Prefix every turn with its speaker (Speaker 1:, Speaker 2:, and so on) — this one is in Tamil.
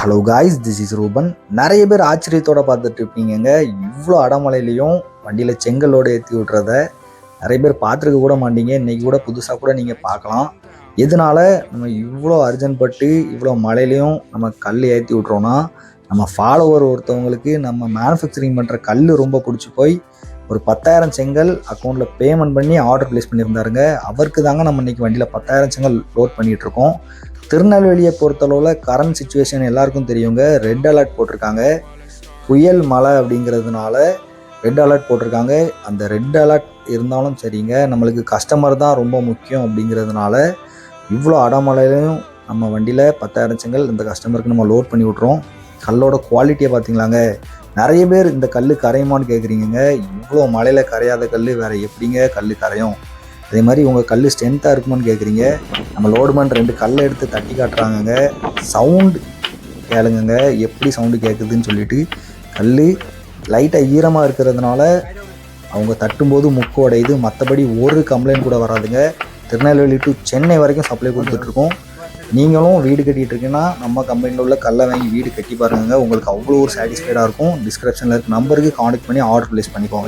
Speaker 1: Hello guys, this is Ruben. நிறைய பேர் ஆச்சரியத்தோடு பார்த்துட்டு இருப்பீங்க. இவ்வளோ அடமழையிலையும் வண்டியில் செங்கலோடு ஏற்றி விட்றத நிறைய பேர் பார்த்துருக்க கூட மாட்டீங்க. இன்றைக்கி கூட புதுசாக கூட நீங்கள் பார்க்கலாம். எதனால நம்ம இவ்வளோ அர்ஜென்ட் பட்டு இவ்வளோ மழையிலையும் நம்ம கல் ஏற்றி விட்றோன்னா, நம்ம ஃபாலோவர் ஒருத்தவங்களுக்கு நம்ம மேனுஃபேக்சரிங் பண்ணுற கல் ரொம்ப பிடிச்சி போய் ஒரு 10,000 செங்கல் அக்கௌண்ட்டில் பேமெண்ட் பண்ணி ஆர்டர் ப்ளேஸ் பண்ணியிருந்தாருங்க. அவருக்கு தாங்க நம்ம இன்றைக்கி வண்டியில் 10,000 செங்கல் லோட் பண்ணிகிட்ருக்கோம். திருநெல்வேலியை பொறுத்தளவில் கரண்ட் சுச்சுவேஷன் எல்லாருக்கும் தெரியுங்க. ரெட் அலர்ட் போட்டிருக்காங்க. புயல் மழை அப்படிங்கிறதுனால ரெட் அலர்ட் போட்டிருக்காங்க. அந்த ரெட் அலர்ட் இருந்தாலும் சரிங்க, நம்மளுக்கு கஸ்டமர் தான் ரொம்ப முக்கியம். அப்படிங்கிறதுனால இவ்வளோ அடமழையிலையும் நம்ம வண்டியில் 10,000 செங்கல் இந்த கஸ்டமருக்கு நம்ம லோட் பண்ணி விட்றோம். கல்லோட குவாலிட்டியை பார்த்தீங்களாங்க. நிறைய பேர் இந்த கல் கரையுமான்னு கேட்குறீங்க. இவ்வளோ மழையில் கரையாத கல் வேறு எப்படிங்க கல் கரையும்? அதே மாதிரி உங்கள் கல் ஸ்ட்ரென்த்தாக இருக்குமான்னு கேட்குறீங்க. நம்ம லோடுமேன் 2 கல்லை எடுத்து தட்டி காட்டுறாங்கங்க. சவுண்டு கேளுங்க, எப்படி சவுண்டு கேட்குதுன்னு சொல்லிட்டு. கல் லைட்டாக ஈரமாக இருக்கிறதுனால அவங்க தட்டும்போது முக்கு உடையுது. மற்றபடி ஒரு கம்ப்ளைண்ட் கூட வராதுங்க. திருநெல்வேலி டு சென்னை வரைக்கும் சப்ளை கொடுத்துட்ருக்கோம். நீங்களும் வீடு கட்டிகிட்டு இருக்கீங்கன்னா நம்ம கம்பெனியில் உள்ள கல்லை வாங்கி வீடு கட்டி பாருங்க. உங்களுக்கு அவ்வளோ ஒரு சாட்டிஸ்ஃபைடாக இருக்கும். டிஸ்கிரிப்ஷனில் இருக்க நம்பருக்கு கான்டெக்ட் பண்ணி ஆர்டர் ப்ளேஸ் பண்ணிக்கோங்க.